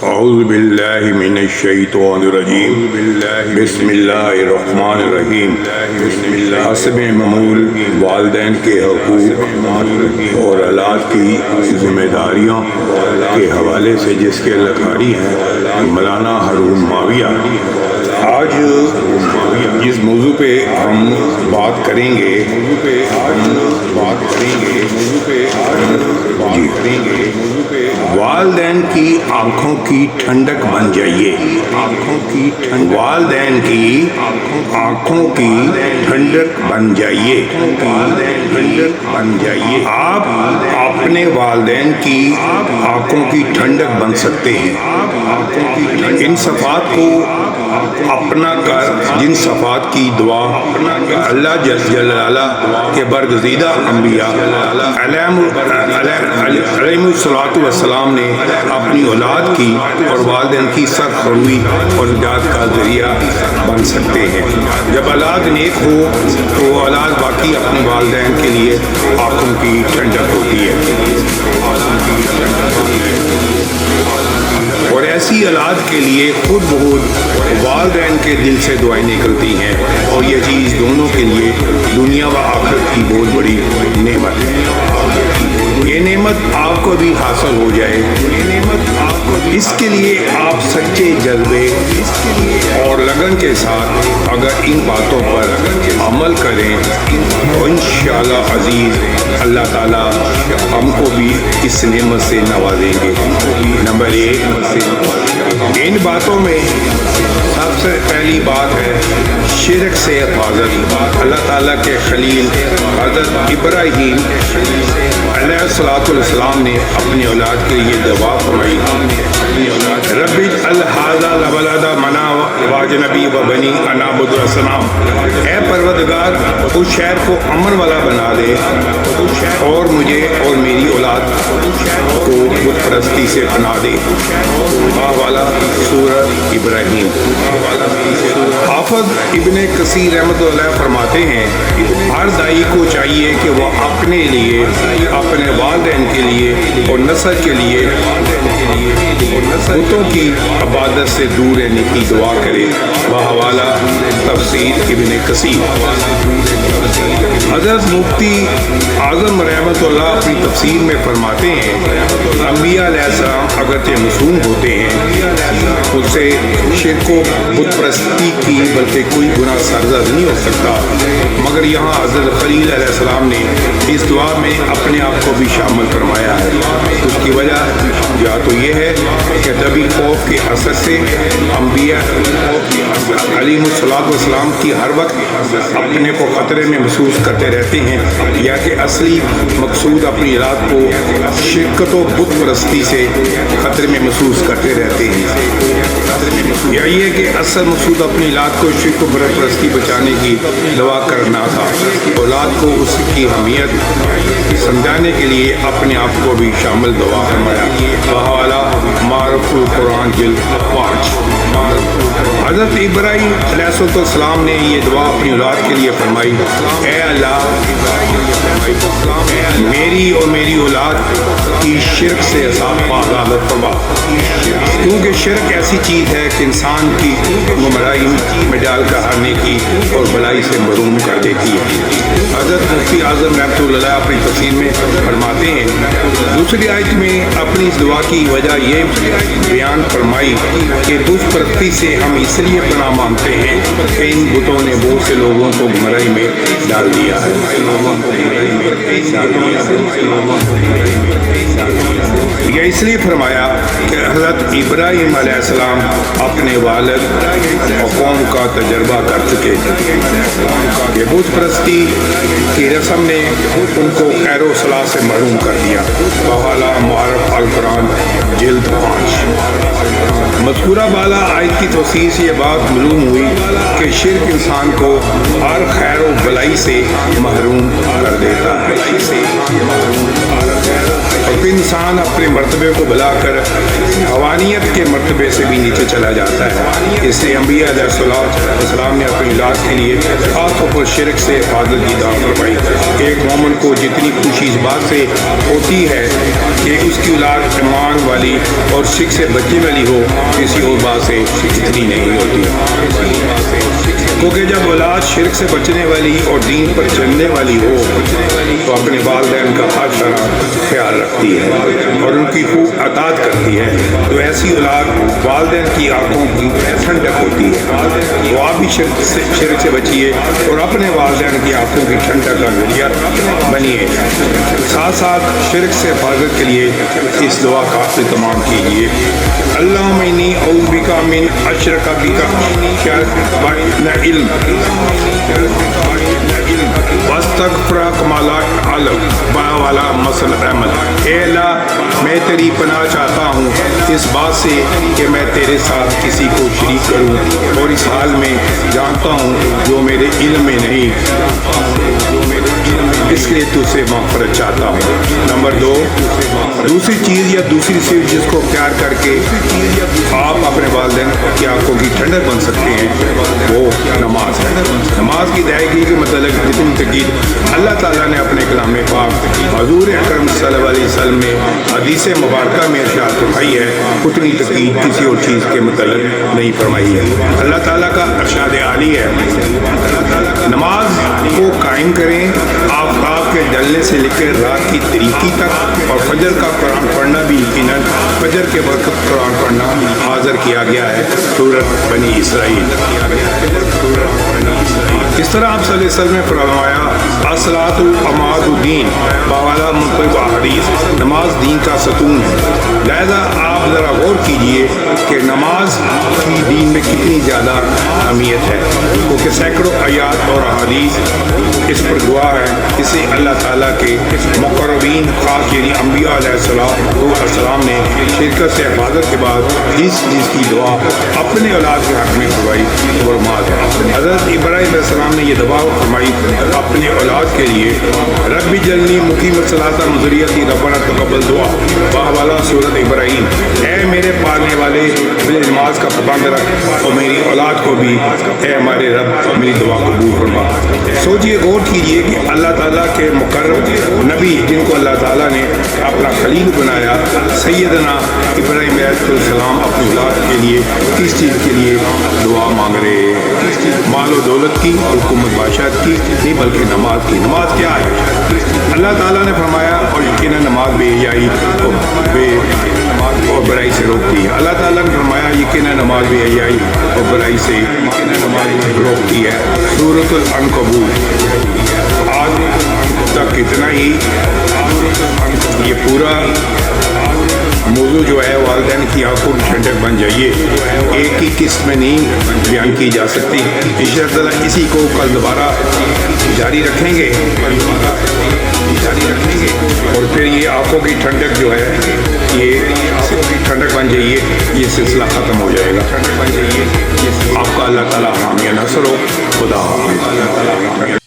اعوذ باللہ من الشیطان الرجیم بسم اللہ الرحمن الرحیم حسب معمول والدین کے حقوق اور اولاد کی ذمہ داریوں کے حوالے سے جس کے لکھاری ہیں مولانا ہارون معاویہ۔ آج جس موضوع پہ ہم بات کریں گے والدین کی آنکھوں کی ٹھنڈک بن جائیے، والدین کی آنکھوں کی ٹھنڈک بن جائیے، آپ اپنے والدین کی آنکھوں کی ٹھنڈک بن سکتے ہیں۔ ان صفات کو اپنا کر، جن صفات کی دعا اللہ جل جلالہ کے برگزیدہ انبیاء علیہم الصلاۃ والسلام نے اپنی اولاد کی اور والدین کی سرخروی اور نجات کا ذریعہ بن سکتے ہیں۔ جب اولاد نیک ہو تو اولاد باقی اپنے والدین کے لیے آنکھوں کی ٹھنڈک ہوتی ہے، اور ایسی اولاد کے لیے خود بخود والدین کے دل سے دعائیں نکلتی ہیں، اور یہ چیز دونوں کے لیے دنیا و آخرت کی بہت بڑی نعمت ہے۔ یہ نعمت آپ کو بھی حاصل ہو جائے، اس کے لیے آپ سچے جذبے اور لگن کے ساتھ اگر ان باتوں پر عمل کریں تو انشاءاللہ عزیز اللہ تعالیٰ ہم کو بھی اس نعمت سے نوازیں گے۔ نمبر 1، ان باتوں میں سب سے پہلی بات ہے شرک سے حفاظت۔ اللہ تعالیٰ کے خلیل حضرت ابراہیم علیہ السلام نے اپنی اولاد کے لیے دعا فرمائی، رب اجعل ھذا البلد آمنا واجنبنی وبنی ان اعبد الاصنام۔ اے پروردگار، اس شہر کو امن والا بنا دے اور مجھے اور میری اولاد کو بت پرستی سے بنا دے۔ والا سورہ ابراہیم۔ حافظ ابن کثیر رحمۃ اللہ فرماتے ہیں، ہر دائی کو چاہیے کہ وہ اپنے لیے، اپنے والدین کے لیے اور نسل کے لیے بتوں کی عبادت سے دور رہنے کی دعا کرے۔ بحوالہ تفسیر ابن کثیر۔ حضرت مفتی اعظم رحمۃ اللہ اپنی تفسیر میں فرماتے ہیں، انبیاء علیہ السلام اگرچہ معصوم ہوتے ہیں، اس سے شرک و بت پرستی کی بلکہ کوئی گناہ سرزد نہیں ہو سکتا، مگر یہاں حضرت خلیل علیہ السلام نے اس دعا میں اپنے آپ کو بھی شامل فرمایا ہے۔ اس کی وجہ یا تو یہ ہے کہ طبی خوف کے اثر سے انبیاء علیہ الصلوۃ والسلام کی ہر وقت اپنے کو خطرے میں محسوس کرتے رہتے ہیں، یا کہ اصلی مقصود اپنی اولاد کو شرکت و بت پرستی سے خطرے میں محسوس کرتے رہتے ہیں، یا یہ کہ اصل مقصود اپنی اولاد کو شرک و بت پرستی بچانے کی دعا کرنا تھا۔ اولاد کو اس کی اہمیت سمجھانے کے لیے اپنے آپ کو بھی شامل دعا فرمایا۔ بحوالہ معرف القرآن جلد 5۔ حضرت ابراہیم علیہ السلام نے یہ دعا اپنی اولاد کے لیے فرمائی، اے اللہ میری اور میری اولاد کی شرک سے حفاظت فرما، کیونکہ شرک ایسی چیز ہے کہ انسان کی گمراہی میں ڈال کر ہارنے کی اور بھلائی سے محروم کر دیتی ہے۔ حضرت مفتی اعظم رحمۃ اللہ اپنی تفسیر میں فرماتے ہیں، دوسری آیت میں اپنی اس دعا کی وجہ یہ بیان فرمائی کہ بت پرستی سے ہم اس لیے پناہ مانگتے ہیں کہ ان بتوں نے بہت سے لوگوں کو گمراہی میں ڈال دیا ہے۔ یہ اس لیے فرمایا کہ حضرت ابراہیم علیہ السلام اپنے والد اور قوم کا تجربہ کر چکے تھے کہ بت پرستی کی رسم نے ان کو خیر و صلاح سے محروم کر دیا۔ بحوالہ معرف القرآن جلد 5۔ مذکورہ بالا آیت کی توسیع سے یہ بات معلوم ہوئی کہ شرک انسان کو ہر خیر و بلائی سے محروم کر دیتا ہے۔ फिर इंसान अपने मर्तबे को बुलाकर हवानियत के मर्तबे से भी नीचे चला जाता है। इसलिए अम्बिया अलैहिस्सलाम ने अपनी औलाद के लिए खास तौर पर शिरक से हिफाजत की दावत फरमाई। एक मोमिन को जितनी खुशी इस बात से होती है कि उसकी औलाद ईमान वाली और शिरक से बचने वाली हो, किसी और बात से इतनी नहीं होती। क्योंकि जब औलाद शिरक से बचने वाली और दीन पर चलने वाली हो तो अपने वालिदैन का हर तरह ख्याल रखती है और उनकी खूब अताअत करती है, तो ऐसी औलाद वालिदैन की आंखों की ठंडक होती है। तो आप भी शिरक से बचिए और अपने वालिदैन की आंखों की ठंडक का जरिया बनिए। साथ साथ शिरक से हिफाजत के लिए इस दुआ का इत्माम कीजिए। अल्लाहुम्मा इन्नी औज़ु बिका मिन अशरका बिका क्या इल्म वस्तगफिरा कमा ला अअलम वाला मसल अमल। ए अल्लाह, मैं तेरी पनाह चाहता हूँ इस बात से कि मैं तेरे साथ किसी को शरीक करूँ और इस हाल में जानता हूँ जो मेरे इल्म में नहीं, इसलिए तुझसे मग़फ़िरत चाहता हूँ। नंबर 2, दूसरी चीज़ या दूसरी चीज़ जिसको प्यार करके आप अपने वालिदैन की आंखों की ठंडक बन सकते हैं, वो नमाज है। नमाज की अदायगी के मतलब जितनी तकीद अल्लाह ताला ने अपने कलाम पाक हुज़ूर अकरम सल्लल्लाहु अलैहि वसल्लम ने हदीस मुबारका में इरशाद फरमाई है, उतनी तकीद किसी और चीज़ के मतलब नहीं फरमाई है। अल्लाह ताला का इरशाद आली है, नमाज को कायम करें आफ़ताब के ढलने से लेकर रात की तरीकी तक, और फजर का कुरान पढ़ना भी यकीनन फजर के वक्त कुरान पढ़ना हाज़िर किया गया है सूरत बनी इसराइल। इस तरह आप सल्लल्लाहु अलैहि वसल्लम ने फरमाया, अस्सलातु अमादुद्दीन बावाला मुतब हदीस, नमाज दीन का सतून है। लिहाजा आप ज़रा गौर कीजिए कि नमाज की दीन में कितनी ज़्यादा अहमियत है, क्योंकि सैकड़ों आयात और हदीस इस पर दुआ है। इसे अल्लाह ताला के मुक़र्रबीन खास यानी अम्बिया अलैहिस्सलाम ने शिरकत से हिफाजत के बाद जिस चीज़ की दुआ अपने औलाद के हक़ में फरमाई वो नमाज है। हज़रत इब्राहीम अलैहिस्सलाम ने ये दुआ फरमाई अपने औलाद के लिए, रब्बी जल्नी मुक़ीमत सलाता मुज़रियती रब्बना तक़ब्बल दुआ वाला सूरत इब्राहीम। ऐ मेरे पालने वाले मेरी नमाज का पाबंद रख और मेरी औलाद को भी ऐ हमारे रब मेरी दुआ कबूल फरमा। सोचिए, गौर कीजिए कि अल्लाह ताला के मुकर्रम नबी जिनको अल्लाह ताला ने अपना खलील बनाया, सैयदना इब्राहीम अलैहिस्सलाम अपनी औलाद के लिए किस चीज़ के लिए दुआ मांग रहे हैं? मालो दौलत की, हुकूमत बादशाह की नहीं, बल्कि नमाज की। नमाज क्या है? अल्लाह ताला ने फरमाया और यकीनन नमाज बेहयाई और बुराई से रोकती है। अल्लाह ताला ने फरमाया यकीनन नमाज बेहयाई और बुराई से रोकती है। सूरतुल अनकबूत। आज तक इतना ही, ये पूरा मौजू जो है वालिदैन की आंखों की ठंडक बन जाइए, एक ही किस्त में नहीं बयान की जा सकती। इंशाअल्लाह इसी को कल दोबारा जारी रखेंगे और फिर ये आंखों की ठंडक जो है ये ठंडक बन जाइए, ये सिलसिला ख़त्म हो जाएगा। आपका अल्लाह ताला हामी नसर हो। खुदा हाफ़िज़।